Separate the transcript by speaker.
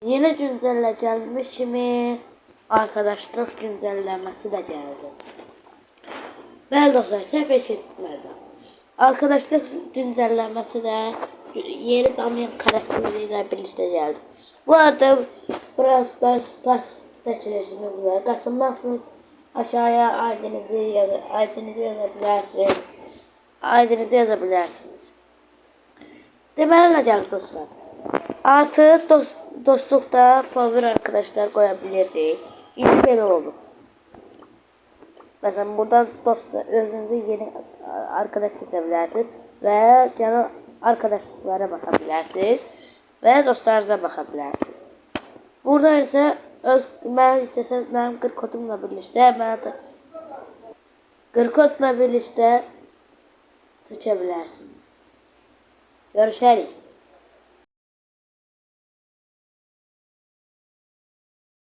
Speaker 1: Yeni güncelle gelmiş kimi arkadaşlık güncellemesi de geldi. Bəli dostlar, səhv eşitmədiniz. Arkadaşlık güncellemesi de yeni Damian karakteriyle birlikte geldi. Bu arada Brawl Stars Plus seçilişimiz var. Katılmak aşağıya ID'nizi yazabilirsiniz. ID'nizi yazabilirsiniz. Deməli nə gəldi dostlar? Artı dostlukta favori arkadaşlar koyabilirdik. İlk böyle oldu. Mesela buradan özünüzü yeni arkadaş seçebilirsiniz ve genel arkadaşlıklara bakabilirsiniz ve dostlarınıza bakabilirsiniz. Burada ise ben istesem benim 40 kodumla birlikte ben 40 kodla birlikte seçebilirsiniz. Görüşürüz.